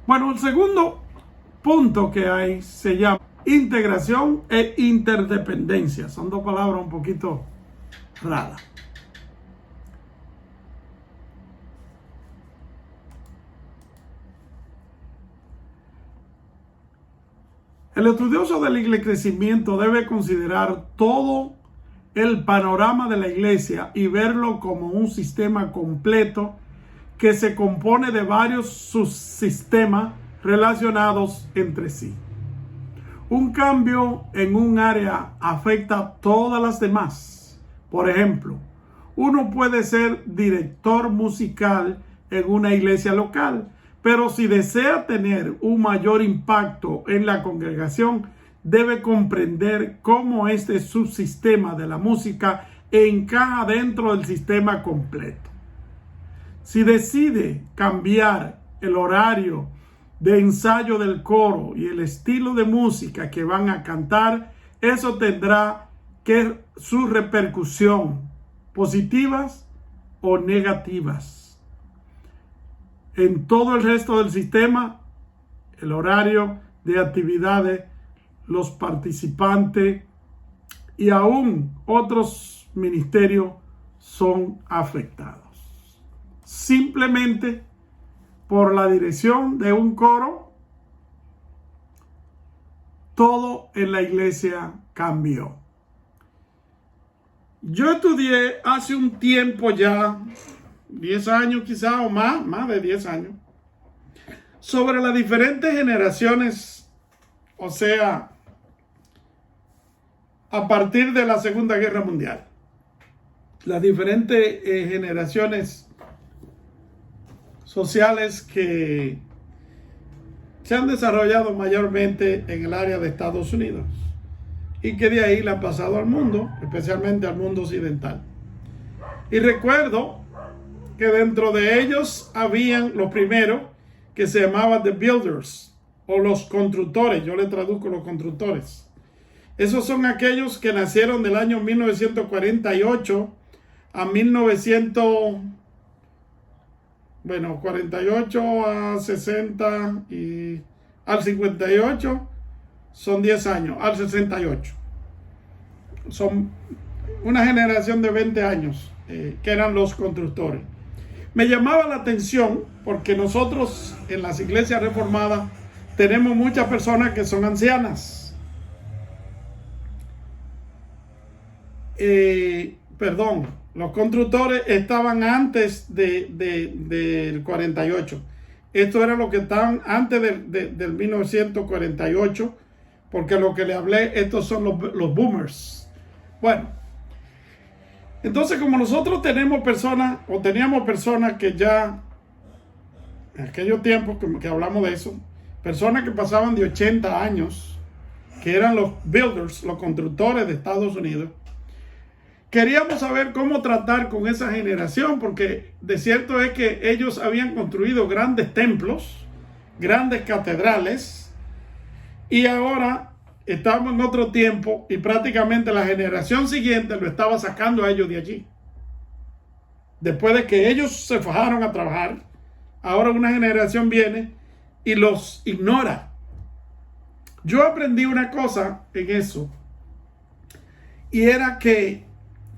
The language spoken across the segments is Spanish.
Bueno, el segundo punto que hay se llama integración e interdependencia. Son dos palabras un poquito raras. El estudioso del crecimiento debe considerar todo el panorama de la iglesia y verlo como un sistema completo que se compone de varios subsistemas relacionados entre sí. Un cambio en un área afecta a todas las demás. Por ejemplo, uno puede ser director musical en una iglesia local, pero si desea tener un mayor impacto en la congregación, debe comprender cómo este subsistema de la música encaja dentro del sistema completo. Si decide cambiar el horario de ensayo del coro y el estilo de música que van a cantar, eso tendrá que su repercusión, positivas o negativas. En todo el resto del sistema, el horario de actividades, los participantes y aún otros ministerios son afectados. Simplemente por la dirección de un coro, todo en la iglesia cambió. Yo estudié hace un tiempo ya, 10 años quizá o más de 10 años, sobre las diferentes generaciones, o sea, a partir de la Segunda Guerra Mundial. Las diferentes generaciones sociales que se han desarrollado mayormente en el área de Estados Unidos y que de ahí le han pasado al mundo, especialmente al mundo occidental. Y recuerdo que dentro de ellos habían los primeros que se llamaban The Builders o los constructores. Yo le traduzco los constructores. Esos son aquellos que nacieron del año 1948 a 48 a 60 y al 58 son 10 años, al 68. Son una generación de 20 años que eran los constructores. Me llamaba la atención porque nosotros en las iglesias reformadas tenemos muchas personas que son ancianas. Los constructores estaban antes del 48. Esto era lo que estaban antes del 1948, porque lo que le hablé, estos son los boomers. Bueno, entonces como nosotros teníamos personas que ya, en aquellos tiempos que hablamos de eso, personas que pasaban de 80 años, que eran los builders, los constructores de Estados Unidos, queríamos saber cómo tratar con esa generación, porque de cierto es que ellos habían construido grandes templos, grandes catedrales, y ahora estamos en otro tiempo y prácticamente la generación siguiente lo estaba sacando a ellos de allí. Después de que ellos se fajaron a trabajar, ahora una generación viene y los ignora. Yo aprendí una cosa en eso, y era que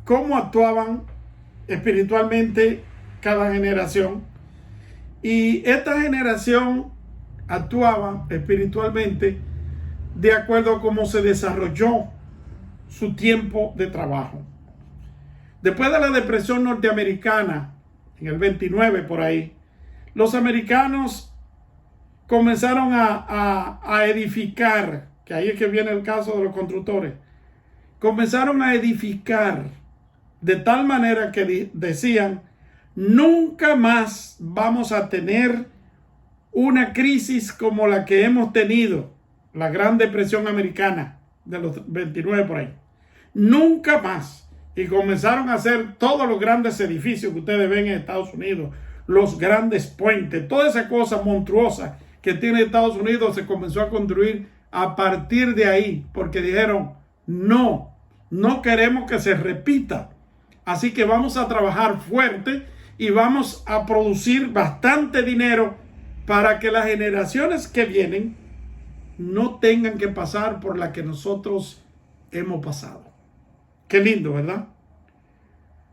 cómo actuaban espiritualmente cada generación. Y esta generación actuaba espiritualmente de acuerdo a cómo se desarrolló su tiempo de trabajo. Después de la depresión norteamericana, en el 29 por ahí, los americanos comenzaron a edificar, que ahí es que viene el caso de los constructores, comenzaron a edificar de tal manera que decían, nunca más vamos a tener una crisis como la que hemos tenido, la Gran Depresión Americana de los 29 por ahí. Nunca más. Y comenzaron a hacer todos los grandes edificios que ustedes ven en Estados Unidos, los grandes puentes, toda esa cosa monstruosa que tiene Estados Unidos se comenzó a construir a partir de ahí, porque dijeron, no queremos que se repita. Así que vamos a trabajar fuerte y vamos a producir bastante dinero para que las generaciones que vienen no tengan que pasar por la que nosotros hemos pasado. Qué lindo, ¿verdad?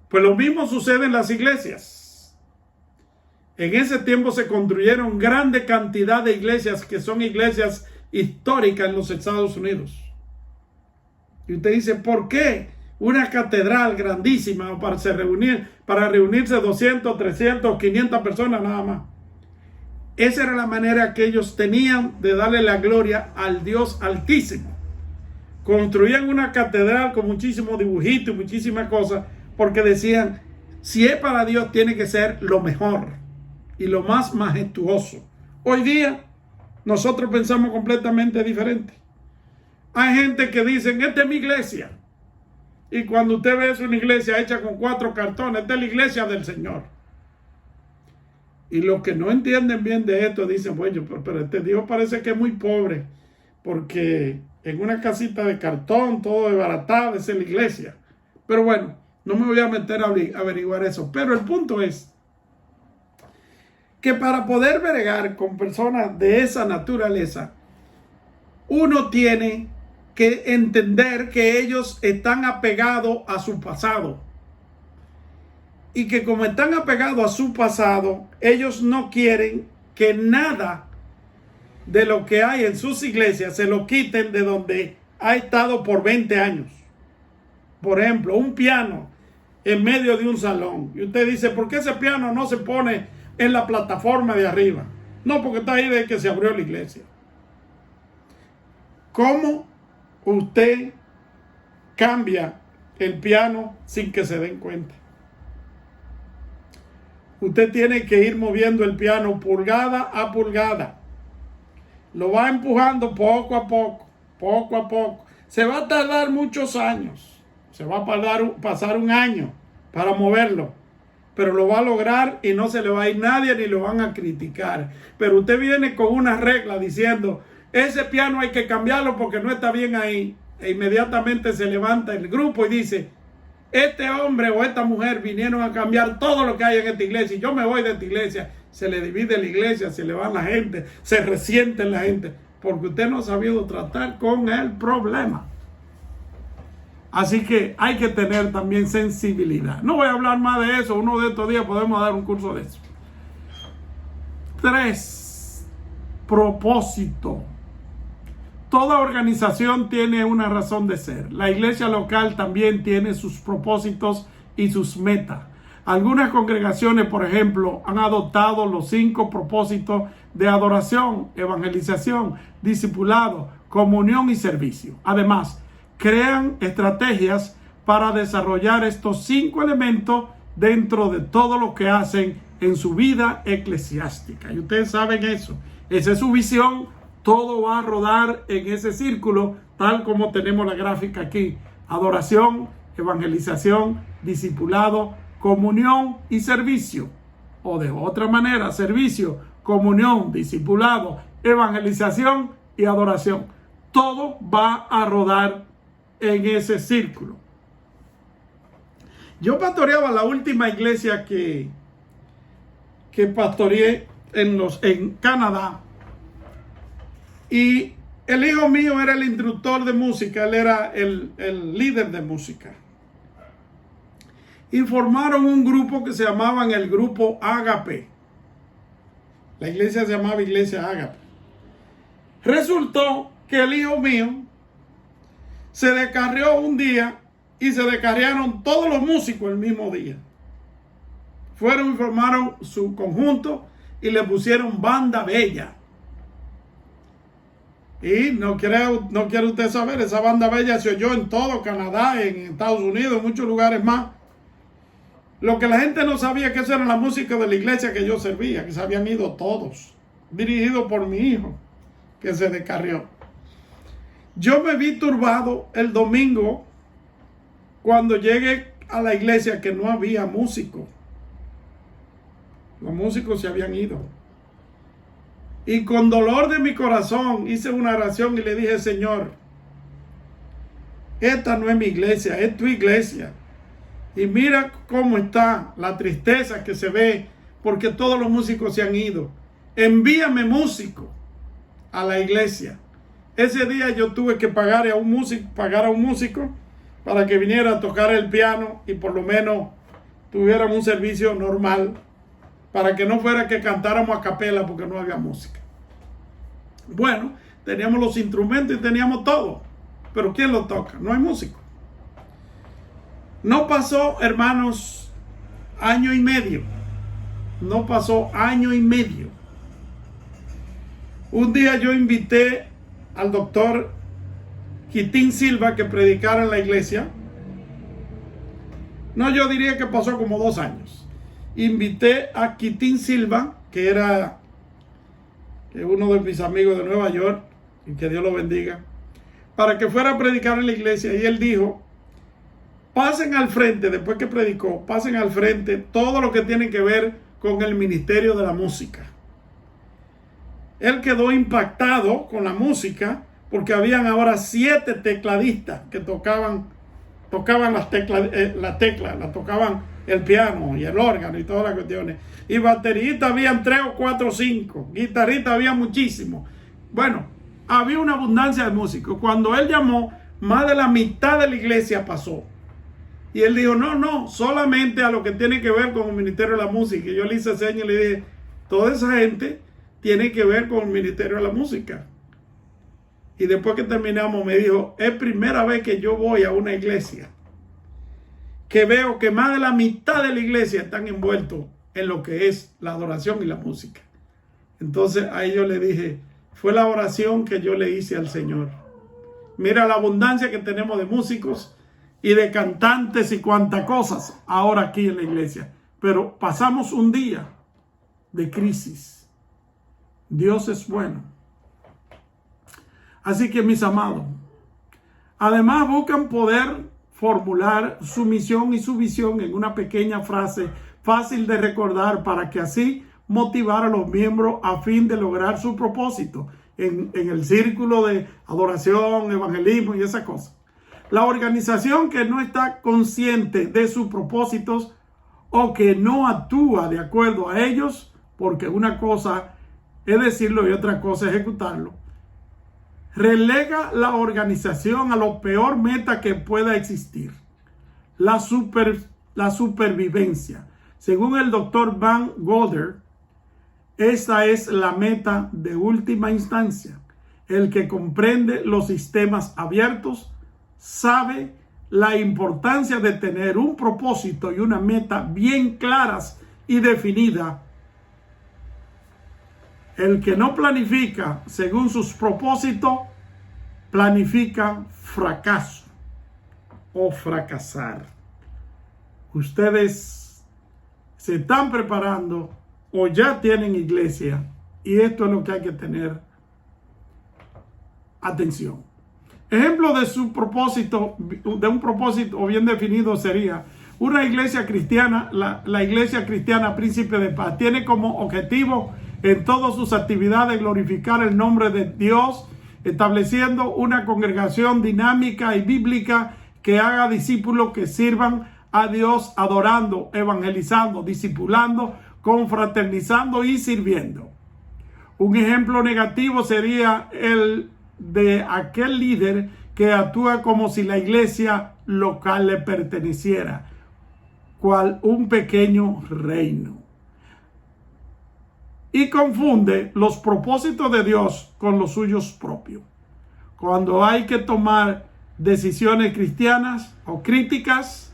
Pues lo mismo sucede en las iglesias. En ese tiempo se construyeron grande cantidad de iglesias que son iglesias históricas en los Estados Unidos. Y usted dice, ¿por qué una catedral grandísima para reunirse 200, 300, 500 personas nada más? Esa era la manera que ellos tenían de darle la gloria al Dios Altísimo. Construían una catedral con muchísimos dibujitos y muchísimas cosas, porque decían, si es para Dios tiene que ser lo mejor y lo más majestuoso. Hoy día nosotros pensamos completamente diferente. Hay gente que dicen, esta es mi iglesia. Y cuando usted ve, es una iglesia hecha con 4 cartones, esta es la iglesia del Señor. Y los que no entienden bien de esto dicen, bueno, pero este Dios parece que es muy pobre, porque en una casita de cartón, todo desbaratado, es la iglesia. Pero bueno, no me voy a meter a averiguar eso. Pero el punto es que para poder bregar con personas de esa naturaleza, uno tiene que entender que ellos están apegados a su pasado. Y que como están apegados a su pasado, ellos no quieren que nada de lo que hay en sus iglesias se lo quiten de donde ha estado por 20 años. Por ejemplo, un piano en medio de un salón. Y usted dice, ¿por qué ese piano no se pone en la plataforma de arriba? No, porque está ahí desde que se abrió la iglesia. ¿Cómo usted cambia el piano sin que se den cuenta? Usted tiene que ir moviendo el piano pulgada a pulgada. Lo va empujando poco a poco, poco a poco. Se va a tardar muchos años. Se va a pasar un año para moverlo. Pero lo va a lograr y no se le va a ir nadie ni lo van a criticar. Pero usted viene con una regla diciendo, ese piano hay que cambiarlo porque no está bien ahí. E inmediatamente se levanta el grupo y dice, este hombre o esta mujer vinieron a cambiar todo lo que hay en esta iglesia y yo me voy de esta iglesia. Se le divide la iglesia, se le va la gente, se resiente la gente, porque usted no ha sabido tratar con el problema. Así que hay que tener también sensibilidad. No voy a hablar más de eso, uno de estos días podemos dar un curso de eso. 3. Propósito. Toda organización tiene una razón de ser. La iglesia local también tiene sus propósitos y sus metas. Algunas congregaciones, por ejemplo, han adoptado los 5 propósitos de adoración, evangelización, discipulado, comunión y servicio. Además, crean estrategias para desarrollar estos 5 elementos dentro de todo lo que hacen en su vida eclesiástica. Y ustedes saben eso. Esa es su visión. Todo va a rodar en ese círculo, tal como tenemos la gráfica aquí. Adoración, evangelización, discipulado, comunión y servicio. O de otra manera, servicio, comunión, discipulado, evangelización y adoración. Todo va a rodar en ese círculo. Yo pastoreaba la última iglesia que pastoreé en Canadá. Y el hijo mío era el instructor de música, él era el líder de música. Y formaron un grupo que se llamaban el grupo Ágape. La iglesia se llamaba Iglesia Ágape. Resultó que el hijo mío se descarrió un día y se descarriaron todos los músicos el mismo día. Fueron y formaron su conjunto y le pusieron Banda Bella. Y no quiere usted saber, esa Banda Bella se oyó en todo Canadá, en Estados Unidos, en muchos lugares más. Lo que la gente no sabía que eso era la música de la iglesia que yo servía, que se habían ido todos, dirigido por mi hijo, que se descarrió. Yo me vi turbado el domingo cuando llegué a la iglesia que no había músicos. Los músicos se habían ido. Y con dolor de mi corazón hice una oración y le dije, Señor, esta no es mi iglesia, es tu iglesia. Y mira cómo está la tristeza que se ve porque todos los músicos se han ido. envíame músico a la iglesia. Ese día yo tuve que pagar a un músico para que viniera a tocar el piano y por lo menos tuviéramos un servicio normal, para que no fuera que cantáramos a capela porque no había música. Bueno, teníamos los instrumentos y teníamos todo, pero ¿quién lo toca? No hay músico. No pasó, hermanos, año y medio. No pasó año y medio. Un día yo invité al doctor Quitín Silva que predicara en la iglesia. No, yo diría que pasó como 2 años. Invité a Quitín Silva, que era uno de mis amigos de Nueva York, y que Dios lo bendiga, para que fuera a predicar en la iglesia. Y él dijo: pasen al frente, después que predicó, pasen al frente todo lo que tiene que ver con el ministerio de la música. Él quedó impactado con la música porque habían ahora 7 tecladistas que tocaban las teclas, tocaban el piano y el órgano y todas las cuestiones. Y bateristas habían 3 o 4 o 5, guitarristas había muchísimos. Bueno, había una abundancia de músicos. Cuando él llamó, más de la mitad de la iglesia pasó. Y él dijo: no, solamente a lo que tiene que ver con el ministerio de la música. Y yo le hice señas y le dije: toda esa gente tiene que ver con el ministerio de la música. Y después que terminamos me dijo: es primera vez que yo voy a una iglesia que veo que más de la mitad de la iglesia están envueltos en lo que es la adoración y la música. Entonces ahí yo le dije: fue la oración que yo le hice al Señor. Mira la abundancia que tenemos de músicos y de cantantes y cuantas cosas ahora aquí en la iglesia. Pero pasamos un día de crisis. Dios es bueno. Así que, mis amados, además buscan poder formular su misión y su visión en una pequeña frase fácil de recordar, para que así motivar a los miembros a fin de lograr su propósito en el círculo de adoración, evangelismo y esas cosas. La organización que no está consciente de sus propósitos o que no actúa de acuerdo a ellos, porque una cosa es decirlo y otra cosa es ejecutarlo, relega la organización a lo peor meta que pueda existir: la supervivencia. Según el doctor Van Golder, esta es la meta de última instancia. El que comprende los sistemas abiertos sabe la importancia de tener un propósito y una meta bien claras y definidas. El que no planifica según sus propósitos, planifica fracaso o fracasar. Ustedes se están preparando o ya tienen iglesia, y esto es lo que hay que tener atención. Ejemplo de su propósito, de un propósito bien definido, sería una iglesia cristiana. La iglesia cristiana Príncipe de Paz tiene como objetivo en todas sus actividades glorificar el nombre de Dios, estableciendo una congregación dinámica y bíblica que haga discípulos que sirvan a Dios adorando, evangelizando, discipulando, confraternizando y sirviendo. Un ejemplo negativo sería el de aquel líder que actúa como si la iglesia local le perteneciera, cual un pequeño reino, y confunde los propósitos de Dios con los suyos propios. Cuando hay que tomar decisiones cristianas o críticas,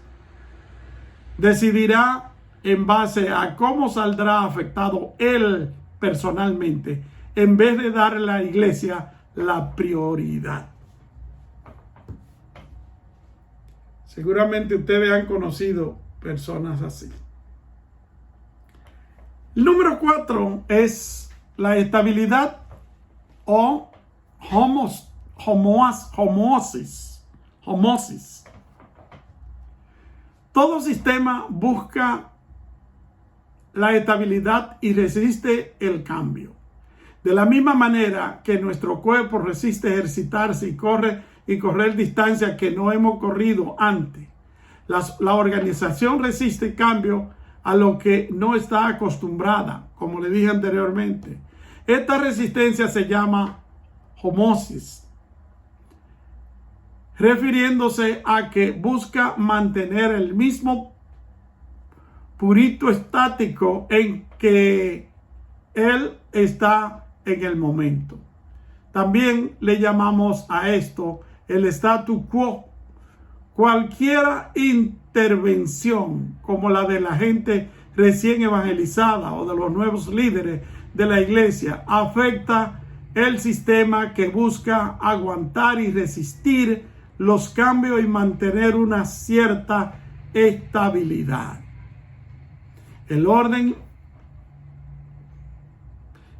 decidirá en base a cómo saldrá afectado él personalmente, en vez de darle a la iglesia la prioridad. Seguramente ustedes han conocido personas así. El número 4 es la estabilidad o homosis. Todo sistema busca la estabilidad y resiste el cambio. De la misma manera que nuestro cuerpo resiste ejercitarse y correr distancias que no hemos corrido antes, la organización resiste el cambio a lo que no está acostumbrada, como le dije anteriormente. Esta resistencia se llama homosis, refiriéndose a que busca mantener el mismo purito estático en que él está en el momento. También le llamamos a esto el statu quo. Cualquier intervención como la de la gente recién evangelizada o de los nuevos líderes de la iglesia afecta el sistema que busca aguantar y resistir los cambios y mantener una cierta estabilidad. El orden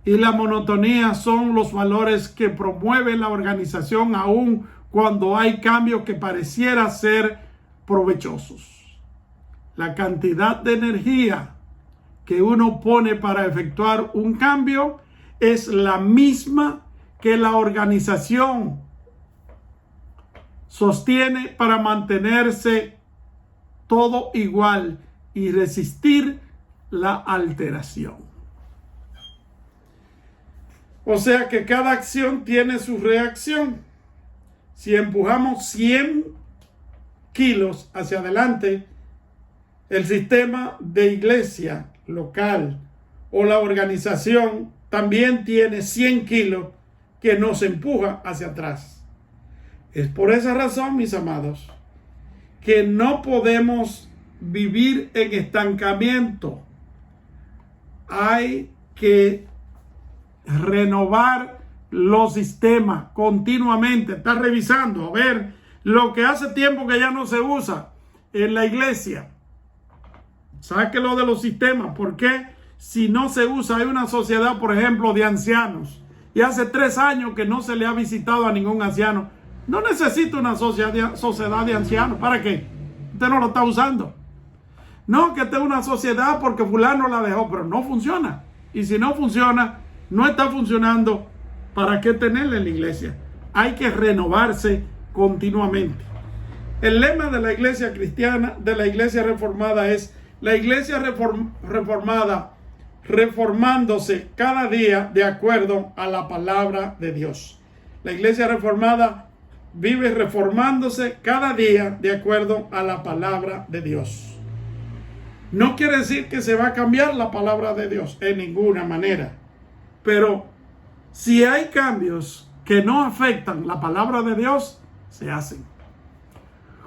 y la monotonía son los valores que promueven la organización aun cuando hay cambios que pareciera ser provechosos. La cantidad de energía que uno pone para efectuar un cambio es la misma que la organización sostiene para mantenerse todo igual y resistir la alteración. O sea que cada acción tiene su reacción. Si empujamos 100 kilos hacia adelante, el sistema de iglesia local o la organización también tiene 100 kilos que nos empuja hacia atrás. Es por esa razón, mis amados, que no podemos vivir en estancamiento. Hay que renovar los sistemas continuamente, estar revisando, a ver lo que hace tiempo que ya no se usa en la iglesia. Sáquelo de los sistemas, porque si no se usa, hay una sociedad, por ejemplo, de ancianos, y hace 3 años que no se le ha visitado a ningún anciano. No necesita una sociedad de ancianos. ¿Para qué? Usted no lo está usando. No, que esté una sociedad porque fulano la dejó, pero no funciona. Y si no funciona, no está funcionando, ¿para qué tenerla en la iglesia? Hay que renovarse continuamente. El lema de la iglesia cristiana, de la iglesia reformada es: la iglesia reformada reformándose cada día de acuerdo a la palabra de Dios. La iglesia reformada vive reformándose cada día de acuerdo a la palabra de Dios. No quiere decir que se va a cambiar la palabra de Dios en ninguna manera. Pero si hay cambios que no afectan la palabra de Dios, se hacen.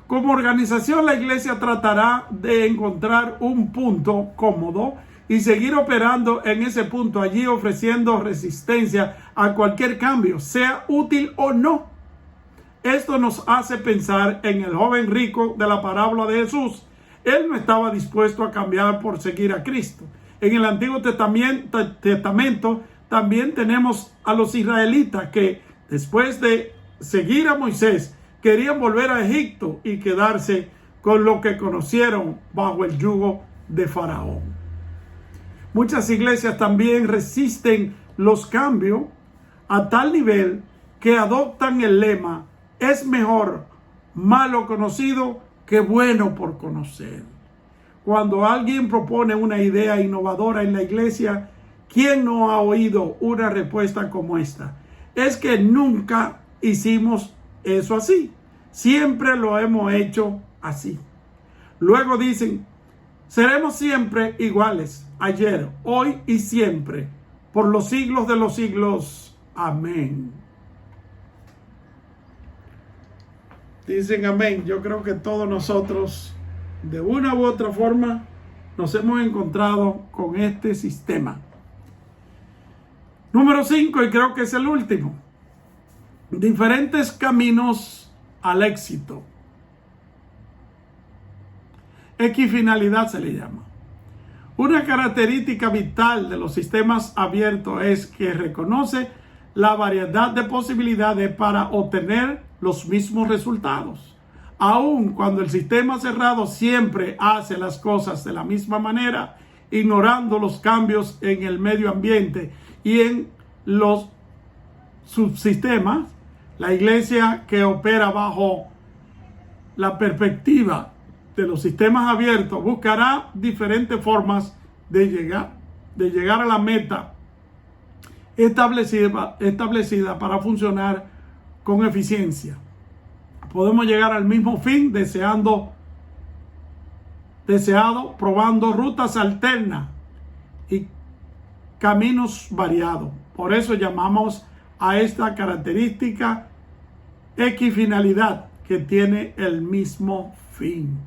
Como organización, la iglesia tratará de encontrar un punto cómodo y seguir operando en ese punto allí, ofreciendo resistencia a cualquier cambio, sea útil o no. Esto nos hace pensar en el joven rico de la parábola de Jesús. Él no estaba dispuesto a cambiar por seguir a Cristo. En el Antiguo Testamento también tenemos a los israelitas que, después de seguir a Moisés, querían volver a Egipto y quedarse con lo que conocieron bajo el yugo de Faraón. Muchas iglesias también resisten los cambios a tal nivel que adoptan el lema: es mejor malo conocido que bueno por conocer. Cuando alguien propone una idea innovadora en la iglesia, ¿quién no ha oído una respuesta como esta? Es que nunca hicimos eso así. Siempre lo hemos hecho así. Luego dicen: seremos siempre iguales, ayer, hoy y siempre, por los siglos de los siglos. Amén. Dicen amén. Yo creo que todos nosotros, de una u otra forma, nos hemos encontrado con este sistema. Número 5, y creo que es el último: diferentes caminos al éxito. Equifinalidad se le llama. Una característica vital de los sistemas abiertos es que reconoce la variedad de posibilidades para obtener los mismos resultados. Aun cuando el sistema cerrado siempre hace las cosas de la misma manera, ignorando los cambios en el medio ambiente y en los subsistemas, la iglesia que opera bajo la perspectiva de los sistemas abiertos buscará diferentes formas de llegar a la meta establecida para funcionar con eficiencia. Podemos llegar al mismo fin deseado, probando rutas alternas y caminos variados. Por eso llamamos a esta característica equifinalidad, que tiene el mismo fin.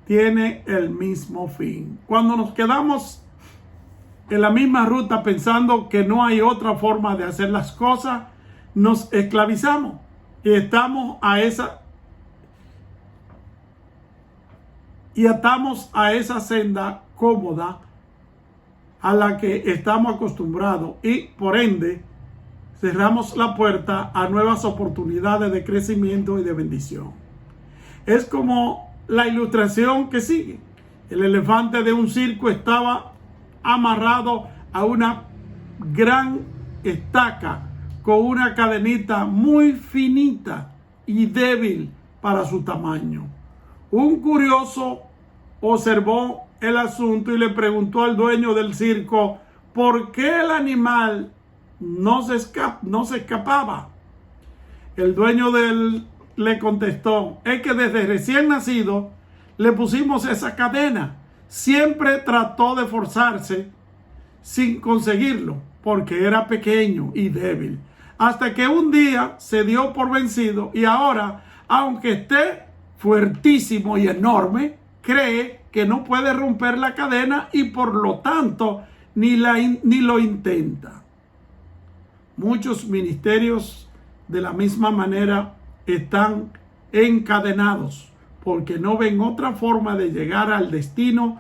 Tiene el mismo fin. Cuando nos quedamos en la misma ruta pensando que no hay otra forma de hacer las cosas, nos esclavizamos y atamos a esa senda cómoda a la que estamos acostumbrados y por ende cerramos la puerta a nuevas oportunidades de crecimiento y de bendición. Es como la ilustración que sigue. El elefante de un circo estaba amarrado a una gran estaca con una cadenita muy finita y débil para su tamaño. Un curioso observó el asunto y le preguntó al dueño del circo por qué el animal no se escapaba. El dueño le contestó: es que desde recién nacido le pusimos esa cadena. Siempre trató de forzarse sin conseguirlo porque era pequeño y débil. Hasta que un día se dio por vencido y ahora, aunque esté fuertísimo y enorme, cree que no puede romper la cadena y por lo tanto ni lo intenta. Muchos ministerios de la misma manera están encadenados porque no ven otra forma de llegar al destino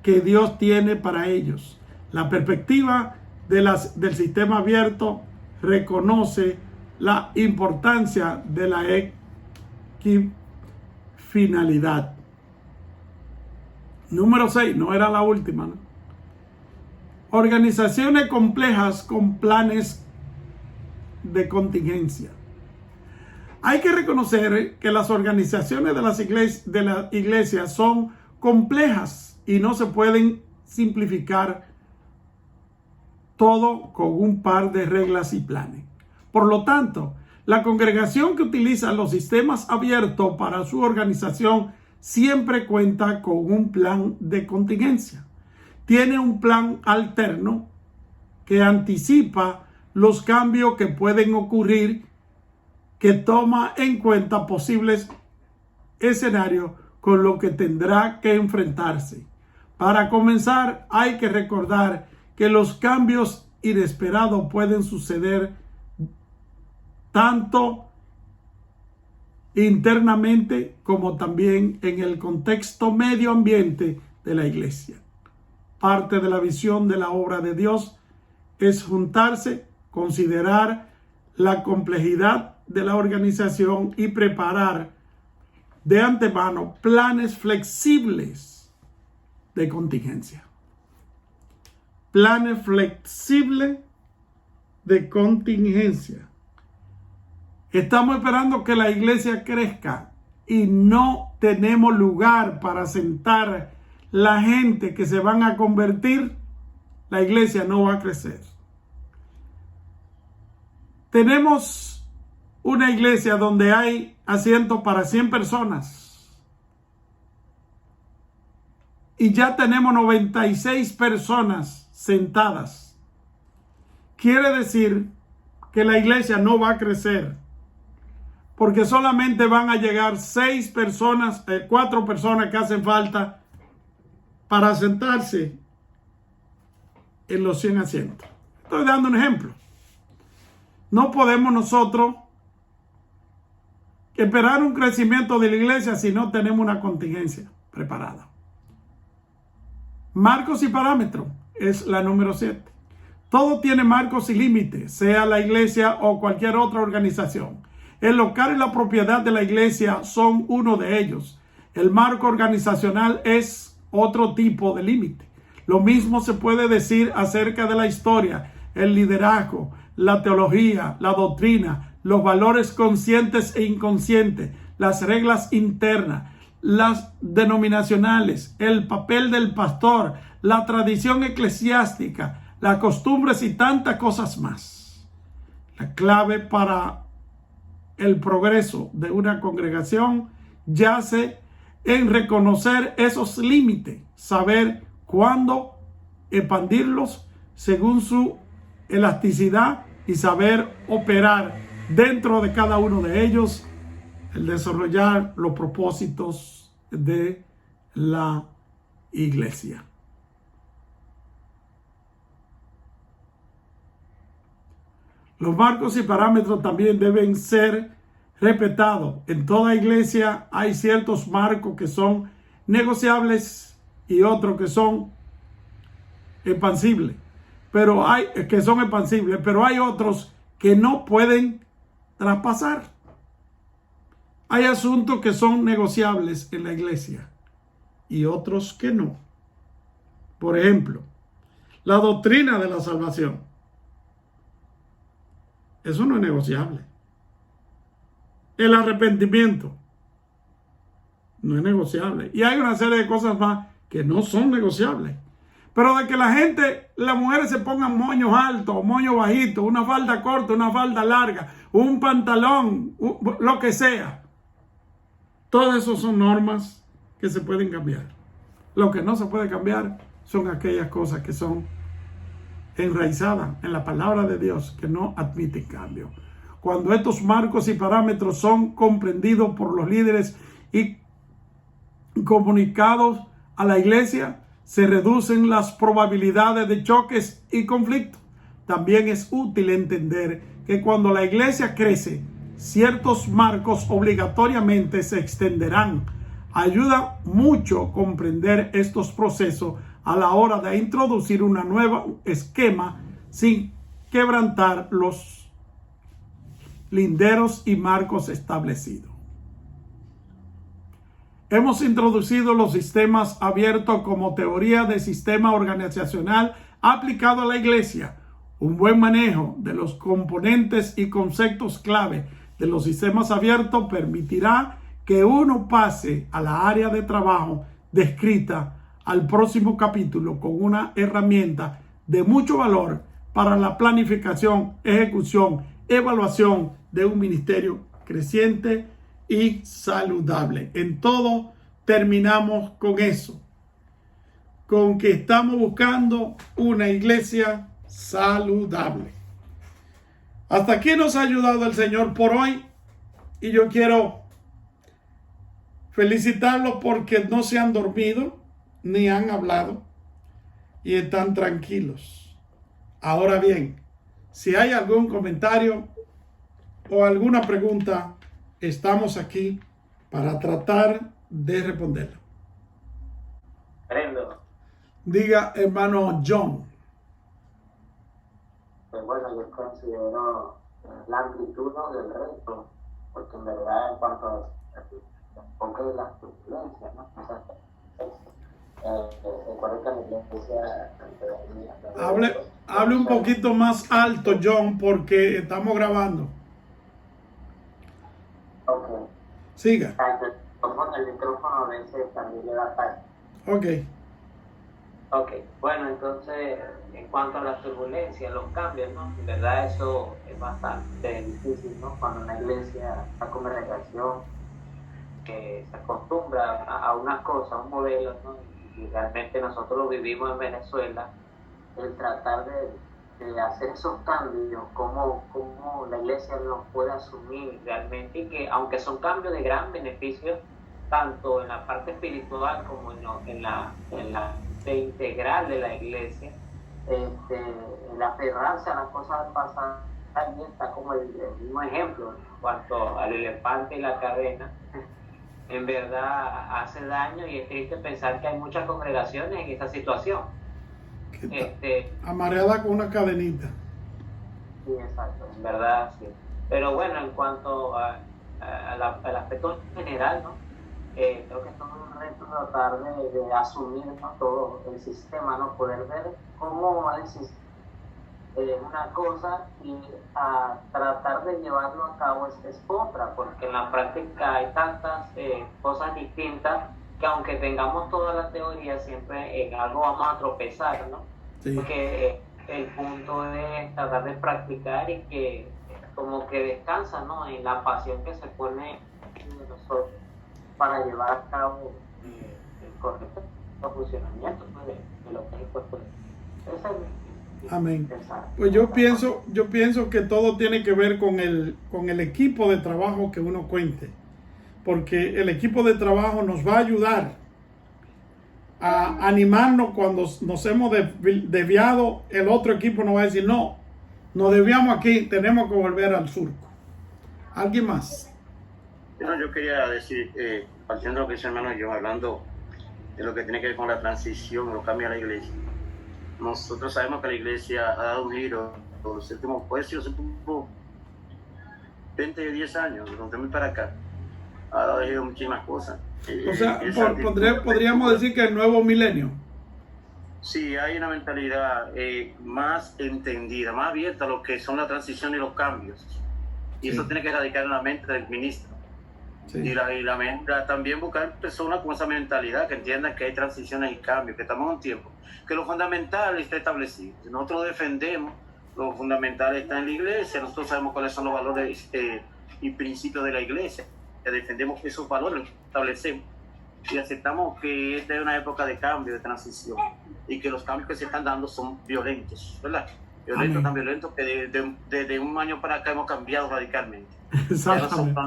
que Dios tiene para ellos. La perspectiva del sistema abierto reconoce la importancia de la equifinalidad. Número 6, no era la última, ¿no? Organizaciones complejas con planes de contingencia. Hay que reconocer que las organizaciones de la iglesia son complejas y no se pueden simplificar todo con un par de reglas y planes. Por lo tanto, la congregación que utiliza los sistemas abiertos para su organización siempre cuenta con un plan de contingencia. Tiene un plan alterno que anticipa los cambios que pueden ocurrir, que toma en cuenta posibles escenarios con los que tendrá que enfrentarse. Para comenzar, hay que recordar que los cambios inesperados pueden suceder tanto internamente como también en el contexto medio ambiente de la iglesia. Parte de la visión de la obra de Dios es juntarse, considerar la complejidad de la organización y preparar de antemano planes flexibles de contingencia. Planes flexibles de contingencia. Estamos esperando que la iglesia crezca y no tenemos lugar para sentar la gente que se van a convertir. La iglesia no va a crecer. Tenemos una iglesia donde hay asiento para 100 personas y ya tenemos 96 personas sentadas. Quiere decir que la iglesia no va a crecer porque solamente van a llegar 4 personas que hacen falta para sentarse en los 100 asientos. Estoy dando un ejemplo. No podemos nosotros esperar un crecimiento de la iglesia si no tenemos una contingencia preparada. Marcos y parámetros es la número 7. Todo tiene marcos y límites, sea la iglesia o cualquier otra organización. El local y la propiedad de la iglesia son uno de ellos. El marco organizacional es otro tipo de límite. Lo mismo se puede decir acerca de la historia, el liderazgo, la teología, la doctrina, los valores conscientes e inconscientes, las reglas internas, las denominacionales, el papel del pastor, la tradición eclesiástica, las costumbres y tantas cosas más. La clave para el progreso de una congregación yace en reconocer esos límites, saber cuándo expandirlos según su elasticidad y saber operar dentro de cada uno de ellos, el desarrollar los propósitos de la iglesia. Los marcos y parámetros también deben ser respetados. En toda iglesia hay ciertos marcos que son negociables y otros que son expansibles. Pero hay otros que no pueden traspasar. Hay asuntos que son negociables en la iglesia y otros que no. Por ejemplo, la doctrina de la salvación. Eso no es negociable. El arrepentimiento no es negociable. Y hay una serie de cosas más que no son negociables. Pero de que las mujeres se pongan moños altos, moños bajitos, una falda corta, una falda larga, un pantalón, lo que sea. Todas esas son normas que se pueden cambiar. Lo que no se puede cambiar son aquellas cosas que son enraizadas en la palabra de Dios, que no admiten cambio. Cuando estos marcos y parámetros son comprendidos por los líderes y comunicados a la iglesia, se reducen las probabilidades de choques y conflictos. También es útil entender que cuando la iglesia crece, ciertos marcos obligatoriamente se extenderán. Ayuda mucho comprender estos procesos a la hora de introducir una nueva esquema sin quebrantar los linderos y marcos establecidos. Hemos introducido los sistemas abiertos como teoría de sistema organizacional aplicado a la iglesia. Un buen manejo de los componentes y conceptos clave de los sistemas abiertos permitirá que uno pase a la área de trabajo descrita al próximo capítulo con una herramienta de mucho valor para la planificación, ejecución, evaluación de un ministerio creciente y saludable. En todo terminamos con eso, con que estamos buscando una iglesia saludable. Hasta aquí nos ha ayudado el Señor por hoy y yo quiero felicitarlos porque no se han dormido ni han hablado y están tranquilos. Ahora bien, si hay algún comentario o alguna pregunta, estamos aquí para tratar de responderlo. Prendo. Diga, hermano John. Pues bueno, yo considero la amplitud, ¿no?, del reto, porque en verdad en cuanto a porque las turbulencias, ¿no? O sea, recuerdo que la iglesia Hable un poquito más alto, John, porque estamos grabando. Ok. Siga. El micrófono a veces también le da falta. Ok, bueno, entonces, en cuanto a las turbulencias, los cambios, ¿no? En verdad eso es bastante difícil, ¿no? Cuando una iglesia, una congregación, que se acostumbra a unas cosas, a un modelo, ¿no? Y realmente nosotros lo vivimos en Venezuela, el tratar de hacer esos cambios, cómo la iglesia los puede asumir realmente, y que aunque son cambios de gran beneficio, tanto en la parte espiritual como en la integral de la iglesia, el aferrarse a las cosas pasadas también está como el mismo ejemplo en cuanto al elefante y la cadena. En verdad hace daño y es triste pensar que hay muchas congregaciones en esa situación. Amarrada con una cadenita. Sí, exacto, en verdad sí. Pero bueno, en cuanto al aspecto general, ¿no? Creo que es todo un reto tratar de asumir, ¿no?, todo el sistema, ¿no? Poder ver cómo existe una cosa y a tratar de llevarlo a cabo es otra, porque en la práctica hay tantas cosas distintas que aunque tengamos toda la teoría, siempre en algo vamos a tropezar, ¿no? Sí. Porque el punto es tratar de practicar y que como que descansa, ¿no? En la pasión que se pone de nosotros para llevar a cabo el correcto funcionamiento, pues, de lo que es el cuerpo. Ese es Amén. pensar. Pues yo pienso que todo tiene que ver con el equipo de trabajo que uno cuente, porque el equipo de trabajo nos va a ayudar a animarnos cuando nos hemos desviado. El otro equipo nos va a decir, no, nos desviamos aquí, tenemos que volver al surco. ¿Alguien más? Bueno, yo quería decir, partiendo de lo que dice el hermano John, hablando de lo que tiene que ver con la transición, los cambios a la iglesia. Nosotros sabemos que la iglesia ha dado un giro los últimos, pues, los últimos 20 o 10 años, de 2000 para acá. Ha dado giro muchísimas cosas. O sea, podríamos decir que el nuevo milenio. Sí, hay una mentalidad más entendida, más abierta a lo que son la transición y los cambios. Y eso tiene que radicar en la mente del ministro. Sí. Y también buscar personas con esa mentalidad que entiendan que hay transiciones y cambios, que estamos en un tiempo, que lo fundamental está establecido. Nosotros defendemos, lo fundamental está en la iglesia, nosotros sabemos cuáles son los valores y principios de la iglesia, que defendemos esos valores, los establecemos y aceptamos que esta es una época de cambio, de transición, y que los cambios que se están dando son violentos, ¿verdad? Violentos, tan violentos que desde un año para acá hemos cambiado radicalmente. Exactamente.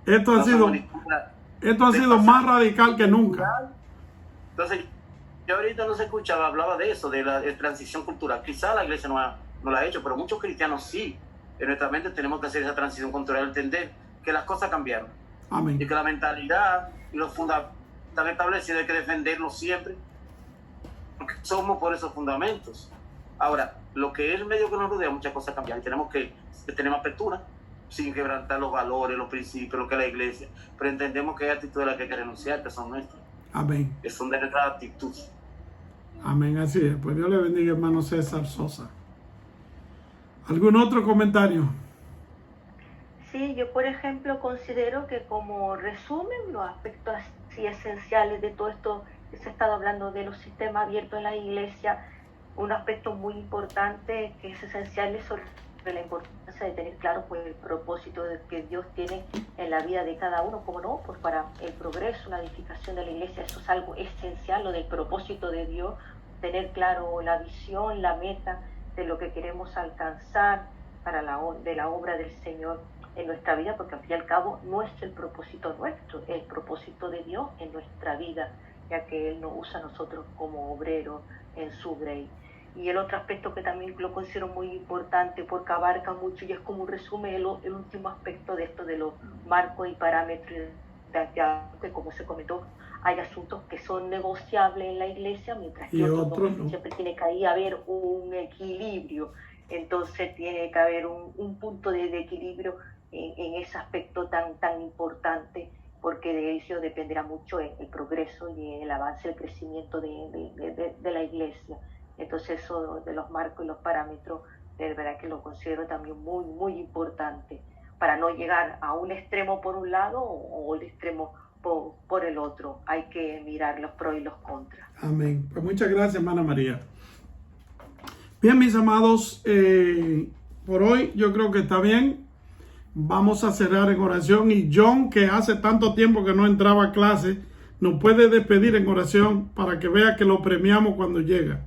Esto ha sido más radical que nunca. Entonces, yo ahorita no se escuchaba, hablaba de eso, de la transición cultural. Quizá la iglesia no la ha hecho, pero muchos cristianos sí. En nuestra mente tenemos que hacer esa transición cultural, entender que las cosas cambiaron. Amén. Y que la mentalidad y los fundamentos están establecidos, hay que defenderlos siempre, porque somos por esos fundamentos. Ahora, lo que es el medio que nos rodea, muchas cosas cambian. Tenemos que tener apertura, sin quebrantar los valores, los principios, lo que es la iglesia. Pero entendemos que hay actitudes a las que hay que renunciar, que son nuestras. Amén. Que son de nuestra actitud. Amén, así es. Pues Dios le bendiga, hermano César Sosa. ¿Algún otro comentario? Sí, yo por ejemplo considero que como resumen los aspectos así esenciales de todo esto que se ha estado hablando de los sistemas abiertos en la iglesia, un aspecto muy importante que es esencial es sobre la importancia de tener claro pues, el propósito que Dios tiene en la vida de cada uno, como no, pues para el progreso, la edificación de la iglesia, eso es algo esencial, lo del propósito de Dios, tener claro la visión, la meta de lo que queremos alcanzar de la obra del Señor en nuestra vida, porque al fin y al cabo no es el propósito nuestro, es el propósito de Dios en nuestra vida, ya que Él nos usa a nosotros como obreros en su grey. Y el otro aspecto que también lo considero muy importante porque abarca mucho y es como un resumen el último aspecto de esto de los marcos y parámetros, que como se comentó, hay asuntos que son negociables en la iglesia, mientras que otros no. Siempre tiene que ahí haber un equilibrio, entonces tiene que haber un punto de equilibrio en ese aspecto tan importante, porque de eso dependerá mucho el progreso y el avance, el crecimiento de la iglesia. Entonces eso de los marcos y los parámetros, de verdad que lo considero también muy, muy importante, para no llegar a un extremo por un lado o el extremo por el otro. Hay que mirar los pros y los contras. Amén. Pues muchas gracias, hermana María. Bien, mis amados, por hoy yo creo que está bien. Vamos a cerrar en oración y John, que hace tanto tiempo que no entraba a clase, nos puede despedir en oración para que vea que lo premiamos cuando llega.